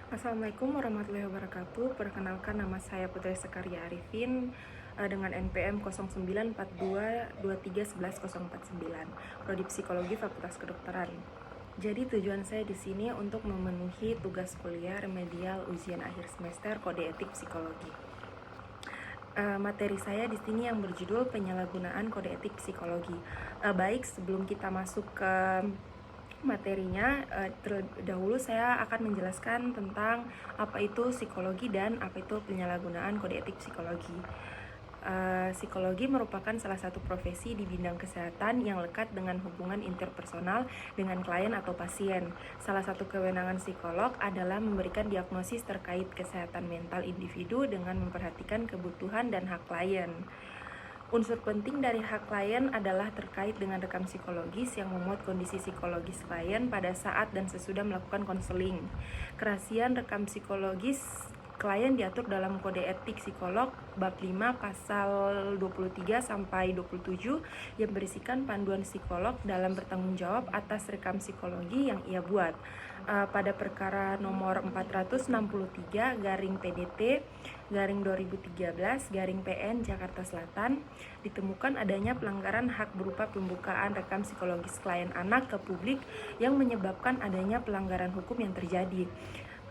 Assalamualaikum warahmatullahi wabarakatuh. Perkenalkan, nama saya Putri Sekaria Arifin dengan NPM 0942231149, Prodi Psikologi Fakultas Kedokteran. Jadi tujuan saya di sini untuk memenuhi tugas kuliah remedial ujian akhir semester Kode Etik Psikologi. Materi saya di sini yang berjudul penyalahgunaan Kode Etik Psikologi. Baik, sebelum kita masuk ke materinya, terlebih dahulu saya akan menjelaskan tentang apa itu psikologi dan apa itu penyalahgunaan kode etik psikologi. Psikologi merupakan salah satu profesi di bidang kesehatan yang lekat dengan hubungan interpersonal dengan klien atau pasien. Salah satu kewenangan psikolog adalah memberikan diagnosis terkait kesehatan mental individu dengan memperhatikan kebutuhan dan hak klien. Unsur penting dari hak klien adalah terkait dengan rekam psikologis yang memuat kondisi psikologis klien pada saat dan sesudah melakukan konseling. Kerahasiaan rekam psikologis klien diatur dalam Kode Etik Psikolog bab 5 pasal 23 sampai 27 yang berisikan panduan psikolog dalam bertanggung jawab atas rekam psikologi yang ia buat. Pada perkara nomor 463 garing PDT garing 2013 garing PN Jakarta Selatan ditemukan adanya pelanggaran hak berupa pembukaan rekam psikologis klien anak ke publik yang menyebabkan adanya pelanggaran hukum yang terjadi.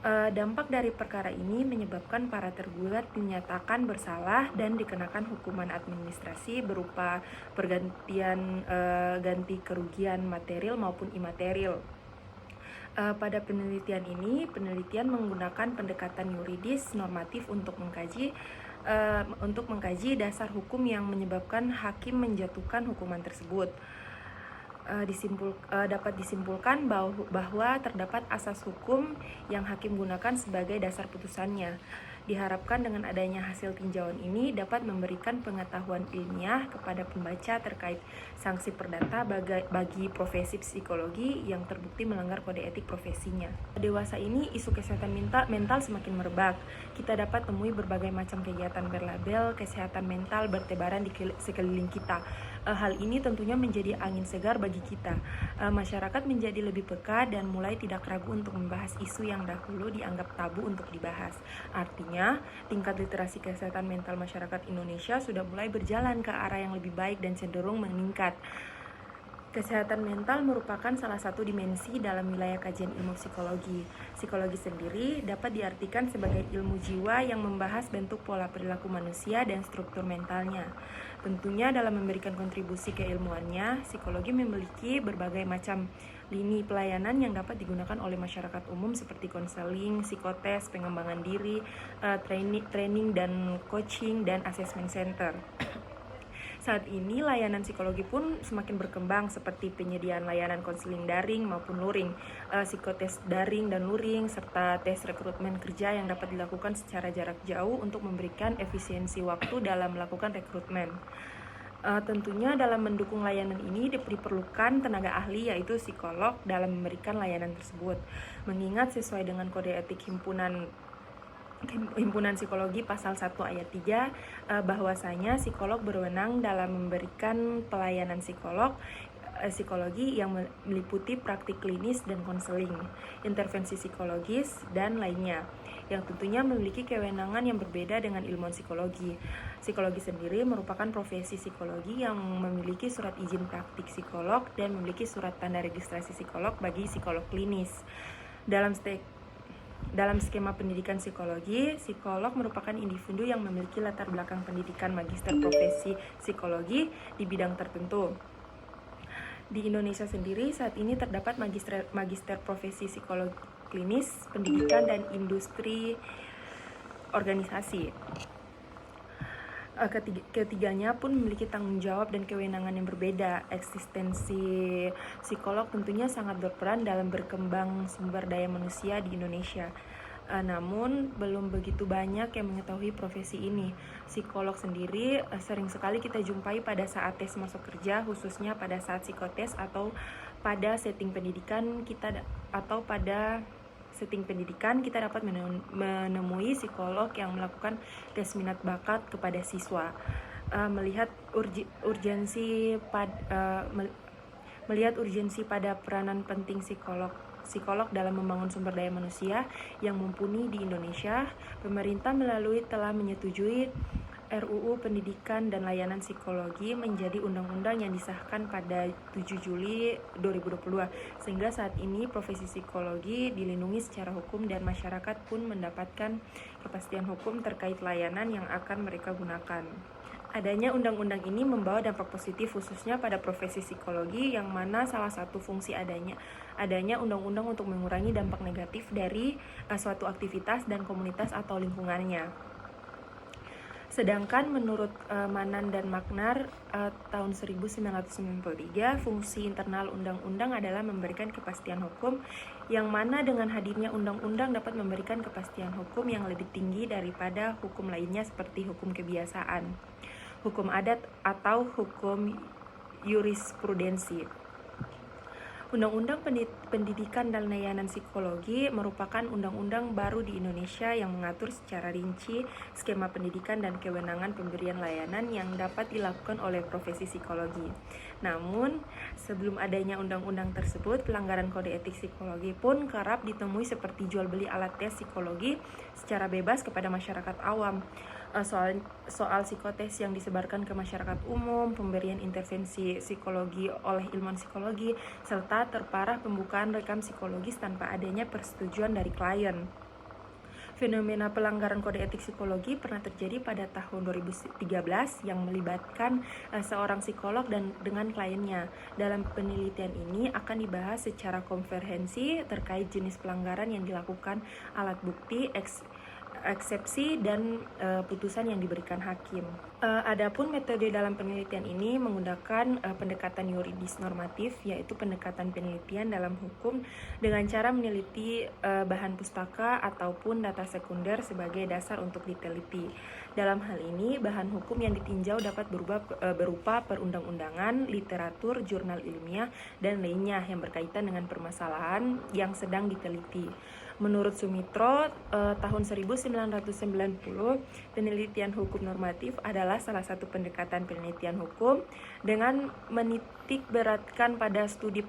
Dampak dari perkara ini menyebabkan para tergugat dinyatakan bersalah dan dikenakan hukuman administrasi berupa pergantian ganti kerugian material maupun imaterial. Pada penelitian ini, penelitian menggunakan pendekatan yuridis normatif untuk mengkaji dasar hukum yang menyebabkan hakim menjatuhkan hukuman tersebut. Dapat disimpulkan bahwa terdapat asas hukum yang hakim gunakan sebagai dasar putusannya. Diharapkan dengan adanya hasil tinjauan ini dapat memberikan pengetahuan ilmiah kepada pembaca terkait sanksi perdata bagi profesi psikologi yang terbukti melanggar kode etik profesinya. Dewasa ini isu kesehatan mental semakin merebak. Kita dapat temui berbagai macam kegiatan berlabel kesehatan mental bertebaran di sekeliling kita. Hal ini tentunya menjadi angin segar bagi kita. Masyarakat menjadi lebih peka dan mulai tidak ragu untuk membahas isu yang dahulu dianggap tabu untuk dibahas. Artinya, tingkat literasi kesehatan mental masyarakat Indonesia sudah mulai berjalan ke arah yang lebih baik dan cenderung meningkat. Kesehatan mental merupakan salah satu dimensi dalam wilayah kajian ilmu psikologi. Psikologi sendiri dapat diartikan sebagai ilmu jiwa yang membahas bentuk pola perilaku manusia dan struktur mentalnya. Tentunya dalam memberikan kontribusi keilmuannya, psikologi memiliki berbagai macam lini pelayanan yang dapat digunakan oleh masyarakat umum seperti konseling, psikotes, pengembangan diri, training dan coaching, dan assessment center. Saat ini layanan psikologi pun semakin berkembang seperti penyediaan layanan konseling daring maupun luring, psikotes daring dan luring, serta tes rekrutmen kerja yang dapat dilakukan secara jarak jauh untuk memberikan efisiensi waktu dalam melakukan rekrutmen. Tentunya dalam mendukung layanan ini diperlukan tenaga ahli yaitu psikolog dalam memberikan layanan tersebut. Mengingat sesuai dengan kode etik Himpunan Psikologi pasal 1 ayat 3 bahwasanya psikolog berwenang dalam memberikan pelayanan psikologi yang meliputi praktik klinis dan konseling, intervensi psikologis, dan lainnya, yang tentunya memiliki kewenangan yang berbeda dengan ilmuwan psikologi. Psikologi sendiri merupakan profesi psikologi yang memiliki surat izin praktik psikolog dan memiliki surat tanda registrasi psikolog bagi psikolog klinis. Dalam skema pendidikan psikologi, psikolog merupakan individu yang memiliki latar belakang pendidikan magister profesi psikologi di bidang tertentu. Di Indonesia sendiri saat ini terdapat magister profesi psikologi klinis, pendidikan, dan industri organisasi. Ketiganya pun memiliki tanggung jawab dan kewenangan yang berbeda. Eksistensi psikolog tentunya sangat berperan dalam berkembang sumber daya manusia di Indonesia. Namun belum begitu banyak yang mengetahui profesi ini. Psikolog sendiri sering sekali kita jumpai pada saat tes masuk kerja, khususnya pada saat psikotes atau pada setting pendidikan kita kita dapat menemui psikolog yang melakukan tes minat bakat kepada siswa. Melihat urgensi pada peranan penting psikolog psikolog dalam membangun sumber daya manusia yang mumpuni di Indonesia, pemerintah telah menyetujui RUU Pendidikan dan Layanan Psikologi menjadi undang-undang yang disahkan pada 7 Juli 2022, sehingga saat ini profesi psikologi dilindungi secara hukum dan masyarakat pun mendapatkan kepastian hukum terkait layanan yang akan mereka gunakan. Adanya undang-undang ini membawa dampak positif khususnya pada profesi psikologi, yang mana salah satu fungsi adanya undang-undang untuk mengurangi dampak negatif dari suatu aktivitas dan komunitas atau lingkungannya. Sedangkan menurut Manan dan Magnar tahun 1993, fungsi internal undang-undang adalah memberikan kepastian hukum, yang mana dengan hadirnya undang-undang dapat memberikan kepastian hukum yang lebih tinggi daripada hukum lainnya seperti hukum kebiasaan, hukum adat, atau hukum jurisprudensi. Undang-Undang Pendidikan dan Layanan Psikologi merupakan undang-undang baru di Indonesia yang mengatur secara rinci skema pendidikan dan kewenangan pemberian layanan yang dapat dilakukan oleh profesi psikologi. Namun, sebelum adanya undang-undang tersebut, pelanggaran kode etik psikologi pun kerap ditemui seperti jual beli alat tes psikologi secara bebas kepada masyarakat awam, soal psikotes yang disebarkan ke masyarakat umum, pemberian intervensi psikologi oleh ilmuwan psikologi, serta terparah pembukaan rekam psikologis tanpa adanya persetujuan dari klien. Fenomena pelanggaran kode etik psikologi pernah terjadi pada tahun 2013 yang melibatkan seorang psikolog dan dengan kliennya. Dalam penelitian ini akan dibahas secara komprehensi terkait jenis pelanggaran yang dilakukan, alat bukti, eksepsi, dan putusan yang diberikan hakim. Adapun metode dalam penelitian ini menggunakan pendekatan yuridis normatif, yaitu pendekatan penelitian dalam hukum dengan cara meneliti bahan pustaka ataupun data sekunder sebagai dasar untuk diteliti. Dalam hal ini, bahan hukum yang ditinjau dapat berupa perundang-undangan, literatur, jurnal ilmiah, dan lainnya yang berkaitan dengan permasalahan yang sedang diteliti. Menurut Sumitro, tahun 1990, penelitian hukum normatif adalah salah satu pendekatan penelitian hukum dengan menitik beratkan pada studi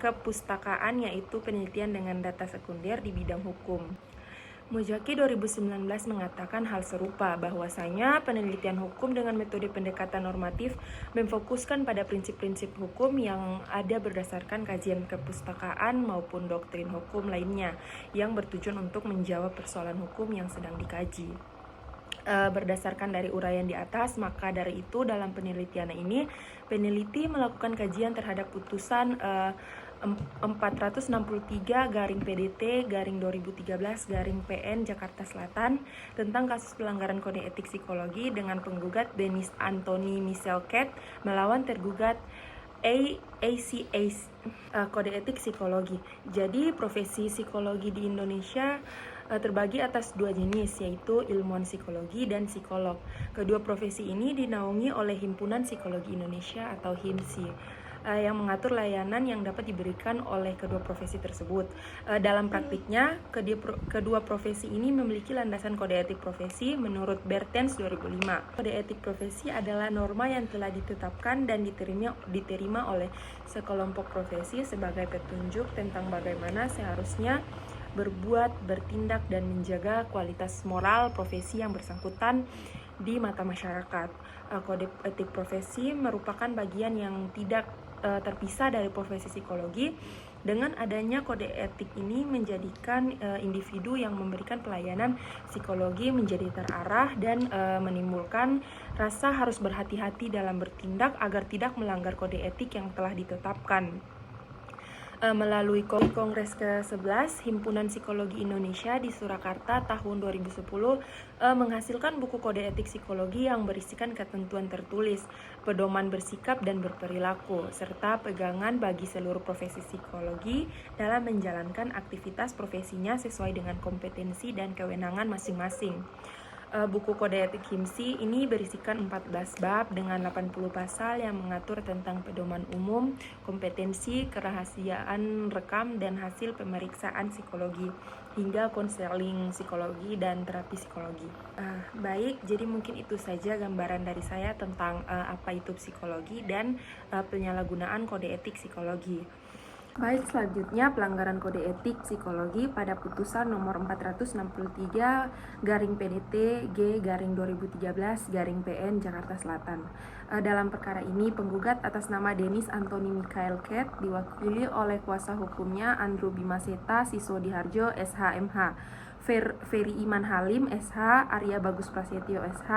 kepustakaan, yaitu penelitian dengan data sekunder di bidang hukum. Mujaki 2019 mengatakan hal serupa, bahwasanya penelitian hukum dengan metode pendekatan normatif memfokuskan pada prinsip-prinsip hukum yang ada berdasarkan kajian kepustakaan maupun doktrin hukum lainnya yang bertujuan untuk menjawab persoalan hukum yang sedang dikaji. Berdasarkan dari uraian di atas, maka dari itu dalam penelitian ini peneliti melakukan kajian terhadap putusan 463/PDT/2013/PN Jakarta Selatan tentang kasus pelanggaran kode etik psikologi dengan penggugat Denis Anthony Michel Cat melawan tergugat ACA kode etik psikologi. Jadi profesi psikologi di Indonesia terbagi atas dua jenis, yaitu ilmuwan psikologi dan psikolog. Kedua profesi ini dinaungi oleh Himpunan Psikologi Indonesia atau HIMSI yang mengatur layanan yang dapat diberikan oleh kedua profesi tersebut. Dalam praktiknya, kedua profesi ini memiliki landasan kode etik profesi menurut Bertens 2005. Kode etik profesi adalah norma yang telah ditetapkan dan diterima oleh sekelompok profesi sebagai petunjuk tentang bagaimana seharusnya berbuat, bertindak, dan menjaga kualitas moral profesi yang bersangkutan di mata masyarakat. Kode etik profesi merupakan bagian yang tidak terpisah dari profesi psikologi. Dengan adanya kode etik ini menjadikan individu yang memberikan pelayanan psikologi menjadi terarah dan menimbulkan rasa harus berhati-hati dalam bertindak agar tidak melanggar kode etik yang telah ditetapkan. Melalui Kongres ke-11 Himpunan Psikologi Indonesia di Surakarta tahun 2010 menghasilkan buku kode etik psikologi yang berisikan ketentuan tertulis, pedoman bersikap dan berperilaku, serta pegangan bagi seluruh profesi psikologi dalam menjalankan aktivitas profesinya sesuai dengan kompetensi dan kewenangan masing-masing. Buku kode etik HIMSI ini berisikan 14 bab dengan 80 pasal yang mengatur tentang pedoman umum, kompetensi, kerahasiaan rekam dan hasil pemeriksaan psikologi, hingga konseling psikologi dan terapi psikologi. Baik, jadi mungkin itu saja gambaran dari saya tentang apa itu psikologi dan penyalahgunaan kode etik psikologi. Baik, selanjutnya pelanggaran kode etik psikologi pada putusan nomor 463 garing PDT G garing 2013 garing PN Jakarta Selatan. Dalam perkara ini, penggugat atas nama Denis Anthony Michael Ket diwakili oleh kuasa hukumnya Andrew Bimaseta Siswodiharjo SH.MH, Ferry Iman Halim SH, Arya Bagus Prasetyo SH,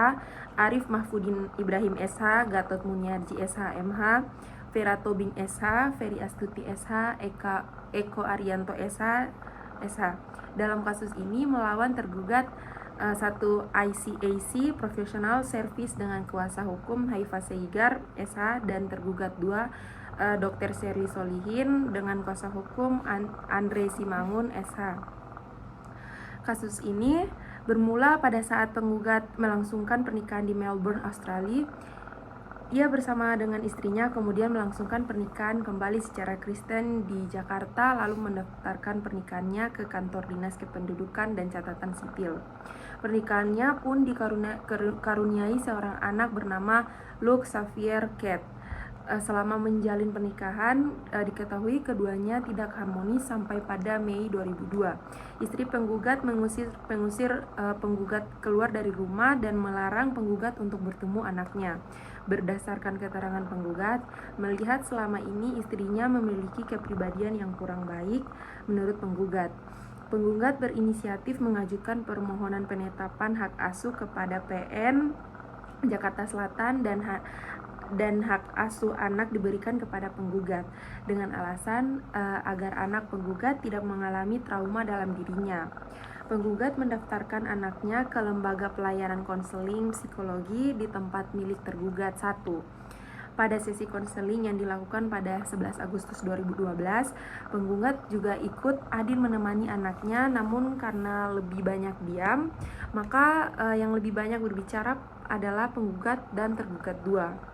Arif Mahfudin Ibrahim SH, Gatot Muniarji SH.MH, Vera Tobing SH, Ferry Astuti SH, Eko Arianto SH. Dalam kasus ini melawan tergugat satu ICAC Professional Service dengan kuasa hukum Haifa Seigar SH dan tergugat 2 Dr. Sherly Solihin dengan kuasa hukum Andre Simangun SH. Kasus ini bermula pada saat penggugat melangsungkan pernikahan di Melbourne, Australia. Ia bersama dengan istrinya kemudian melangsungkan pernikahan kembali secara Kristen di Jakarta, lalu mendaftarkan pernikahannya ke kantor dinas kependudukan dan catatan sipil. Pernikahannya pun dikaruniai seorang anak bernama Luke Xavier Ket. Selama menjalin pernikahan, diketahui keduanya tidak harmonis sampai pada Mei 2002. Istri penggugat mengusir penggugat keluar dari rumah dan melarang penggugat untuk bertemu anaknya. Berdasarkan keterangan penggugat, melihat selama ini istrinya memiliki kepribadian yang kurang baik menurut penggugat. Penggugat berinisiatif mengajukan permohonan penetapan hak asuh kepada PN Jakarta Selatan dan hak asuh anak diberikan kepada penggugat dengan alasan agar anak penggugat tidak mengalami trauma dalam dirinya. Penggugat mendaftarkan anaknya ke lembaga pelayanan konseling psikologi di tempat milik tergugat 1. Pada sesi konseling yang dilakukan pada 11 Agustus 2012, penggugat juga ikut adil menemani anaknya, namun karena lebih banyak diam, maka yang lebih banyak berbicara adalah penggugat dan tergugat 2.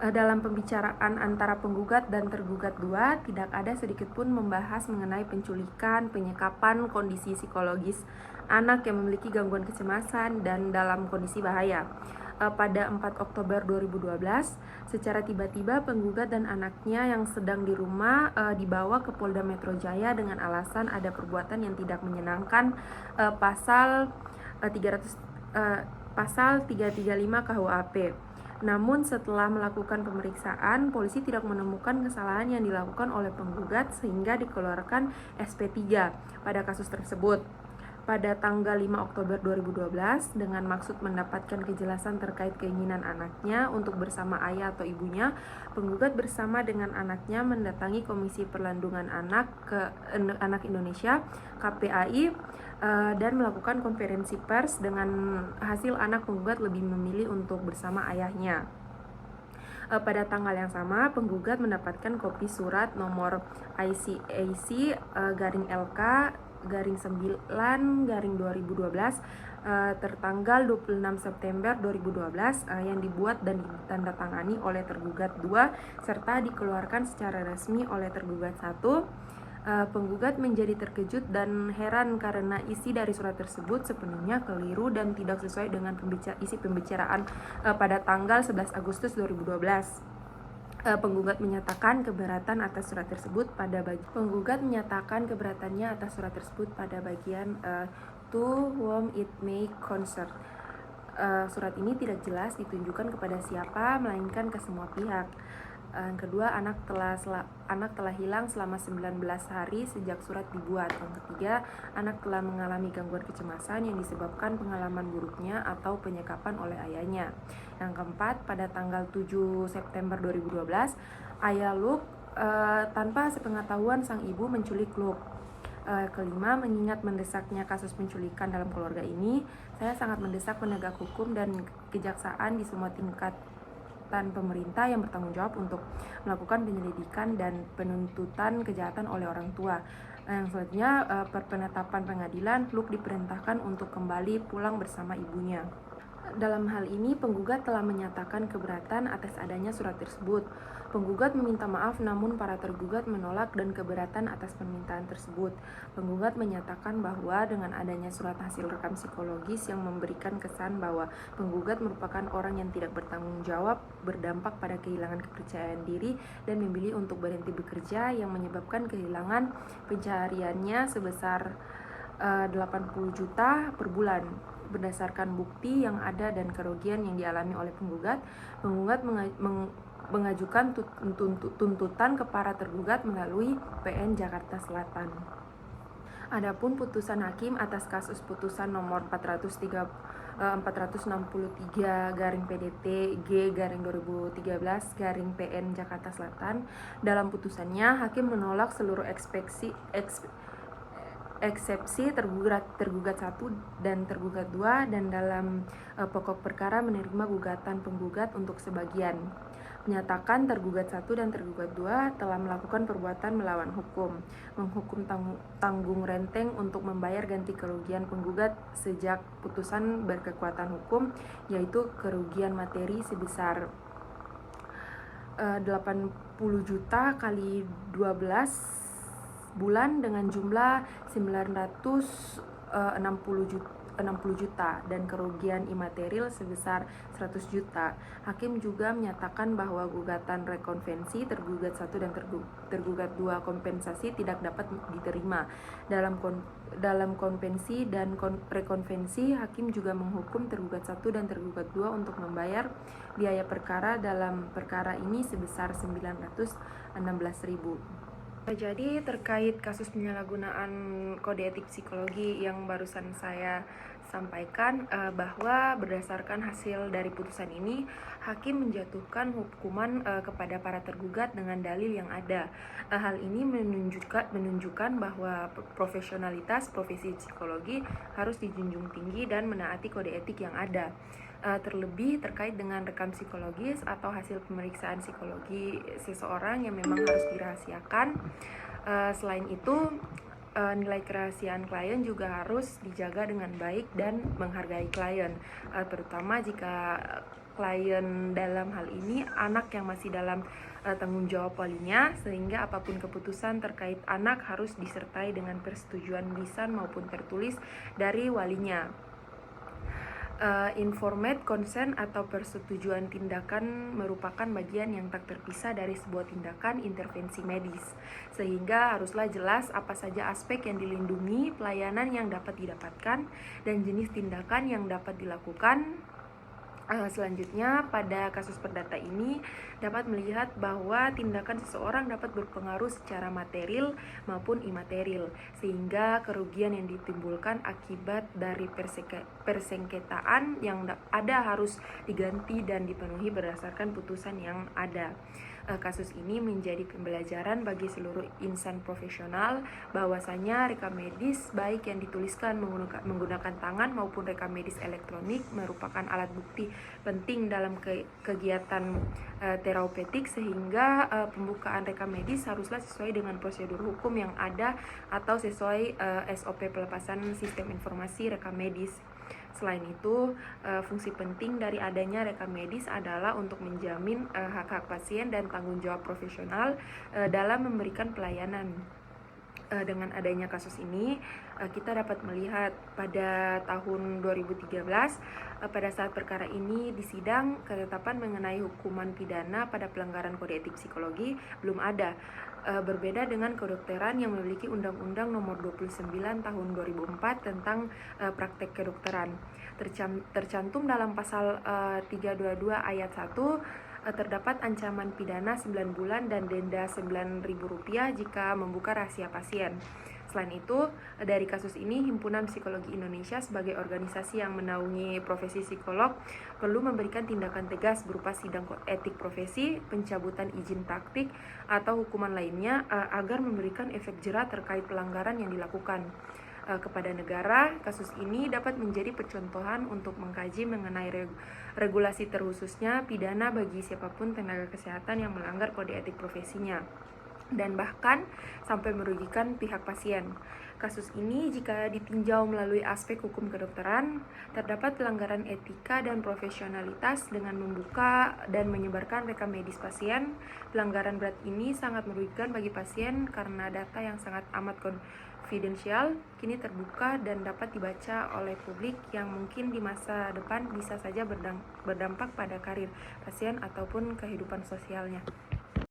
Dalam pembicaraan antara penggugat dan tergugat 2, tidak ada sedikitpun membahas mengenai penculikan, penyekapan, kondisi psikologis anak yang memiliki gangguan kecemasan dan dalam kondisi bahaya. Pada 4 Oktober 2012, secara tiba-tiba penggugat dan anaknya yang sedang di rumah dibawa ke Polda Metro Jaya dengan alasan ada perbuatan yang tidak menyenangkan, pasal 335 KUHP. Namun setelah melakukan pemeriksaan, polisi tidak menemukan kesalahan yang dilakukan oleh penggugat sehingga dikeluarkan SP3 pada kasus tersebut. Pada tanggal 5 Oktober 2012, dengan maksud mendapatkan kejelasan terkait keinginan anaknya untuk bersama ayah atau ibunya, penggugat bersama dengan anaknya mendatangi Komisi Perlindungan Anak Indonesia (KPAI) dan melakukan konferensi pers dengan hasil anak penggugat lebih memilih untuk bersama ayahnya. Pada tanggal yang sama, penggugat mendapatkan kopi surat nomor ICAC garing LK garing 9 garing 2012 tertanggal 26 September 2012 yang dibuat dan ditandatangani oleh tergugat 2 serta dikeluarkan secara resmi oleh tergugat 1. Penggugat menjadi terkejut dan heran karena isi dari surat tersebut sepenuhnya keliru dan tidak sesuai dengan isi pembicaraan pada tanggal 11 Agustus 2012. Penggugat menyatakan keberatan atas surat tersebut pada bagian to whom it may concern. Surat ini tidak jelas ditunjukkan kepada siapa, melainkan ke semua pihak. Yang kedua, anak telah hilang selama 19 hari sejak surat dibuat. Yang ketiga, anak telah mengalami gangguan kecemasan yang disebabkan pengalaman buruknya atau penyekapan oleh ayahnya. Yang keempat, pada tanggal 7 September 2012, ayah Luke tanpa sepengetahuan sang ibu menculik Luke. Kelima, mengingat mendesaknya kasus penculikan dalam keluarga ini, saya sangat mendesak penegak hukum dan kejaksaan di semua tingkat pemerintah yang bertanggung jawab untuk melakukan penyelidikan dan penuntutan kejahatan oleh orang tua. Yang selanjutnya, per penetapan pengadilan, Luke diperintahkan untuk kembali pulang bersama ibunya. Dalam hal ini, penggugat telah menyatakan keberatan atas adanya surat tersebut. Penggugat meminta maaf, namun para tergugat menolak dan keberatan atas permintaan tersebut. Penggugat menyatakan bahwa dengan adanya surat hasil rekam psikologis yang memberikan kesan bahwa penggugat merupakan orang yang tidak bertanggung jawab, berdampak pada kehilangan kepercayaan diri, dan memilih untuk berhenti bekerja yang menyebabkan kehilangan pencahariannya sebesar 80 juta per bulan. Berdasarkan bukti yang ada dan kerugian yang dialami oleh penggugat mengajukan tuntutan ke para tergugat melalui PN Jakarta Selatan. Adapun putusan hakim atas kasus putusan nomor 463 garing PDT G garing 2013 garing PN Jakarta Selatan, dalam putusannya hakim menolak seluruh eksepsi tergugat 1 dan tergugat 2, dan dalam pokok perkara menerima gugatan penggugat untuk sebagian. Menyatakan tergugat 1 dan tergugat 2 telah melakukan perbuatan melawan hukum, menghukum tanggung renteng untuk membayar ganti kerugian penggugat sejak putusan berkekuatan hukum, yaitu kerugian materi sebesar 80 juta kali 12 bulan dengan jumlah 960 juta dan kerugian imaterial sebesar 100 juta. Hakim juga menyatakan bahwa gugatan rekonvensi tergugat 1 dan tergugat 2 kompensasi tidak dapat diterima. Dalam konvensi dan rekonvensi, hakim juga menghukum tergugat 1 dan tergugat 2 untuk membayar biaya perkara dalam perkara ini sebesar 916.000. Jadi terkait kasus penyalahgunaan kode etik psikologi yang barusan saya sampaikan, bahwa berdasarkan hasil dari putusan ini, hakim menjatuhkan hukuman kepada para tergugat dengan dalil yang ada. Hal ini menunjukkan bahwa profesionalitas profesi psikologi harus dijunjung tinggi dan menaati kode etik yang ada. Terlebih terkait dengan rekam psikologis atau hasil pemeriksaan psikologi seseorang yang memang harus dirahasiakan. Selain itu, nilai kerahasiaan klien juga harus dijaga dengan baik dan menghargai klien, terutama jika klien dalam hal ini anak yang masih dalam tanggung jawab walinya, sehingga apapun keputusan terkait anak harus disertai dengan persetujuan lisan maupun tertulis dari walinya. Informed consent atau persetujuan tindakan merupakan bagian yang tak terpisah dari sebuah tindakan intervensi medis, sehingga haruslah jelas apa saja aspek yang dilindungi, pelayanan yang dapat didapatkan, dan jenis tindakan yang dapat dilakukan. Selanjutnya, pada kasus perdata ini dapat melihat bahwa tindakan seseorang dapat berpengaruh secara material maupun imaterial, sehingga kerugian yang ditimbulkan akibat dari persengketaan yang ada harus diganti dan dipenuhi berdasarkan putusan yang ada. Kasus ini menjadi pembelajaran bagi seluruh insan profesional bahwasanya rekam medis baik yang dituliskan menggunakan tangan maupun rekam medis elektronik merupakan alat bukti penting dalam kegiatan terapeutik, sehingga pembukaan rekam medis haruslah sesuai dengan prosedur hukum yang ada atau sesuai SOP pelepasan sistem informasi rekam medis. Selain itu, fungsi penting dari adanya rekam medis adalah untuk menjamin hak-hak pasien dan tanggung jawab profesional dalam memberikan pelayanan. Dengan adanya kasus ini, kita dapat melihat pada tahun 2013, pada saat perkara ini disidang, ketetapan mengenai hukuman pidana pada pelanggaran kode etik psikologi belum ada. Berbeda dengan kedokteran yang memiliki Undang-Undang Nomor 29 Tahun 2004 tentang praktek kedokteran. Tercantum dalam pasal 322 ayat 1, terdapat ancaman pidana 9 bulan dan denda Rp9.000 jika membuka rahasia pasien. Selain itu, dari kasus ini, Himpunan Psikologi Indonesia sebagai organisasi yang menaungi profesi psikolog perlu memberikan tindakan tegas berupa sidang etik profesi, pencabutan izin praktik, atau hukuman lainnya agar memberikan efek jera terkait pelanggaran yang dilakukan. Kepada negara, kasus ini dapat menjadi percontohan untuk mengkaji mengenai regulasi terkhususnya pidana bagi siapapun tenaga kesehatan yang melanggar kode etik profesinya. dan bahkan sampai merugikan pihak pasien. Kasus ini jika ditinjau melalui aspek hukum kedokteran, terdapat pelanggaran etika dan profesionalitas dengan membuka dan menyebarkan rekam medis pasien. Pelanggaran berat ini sangat merugikan bagi pasien karena data yang sangat amat konfidensial kini terbuka dan dapat dibaca oleh publik yang mungkin di masa depan bisa saja berdampak pada karir pasien ataupun kehidupan sosialnya.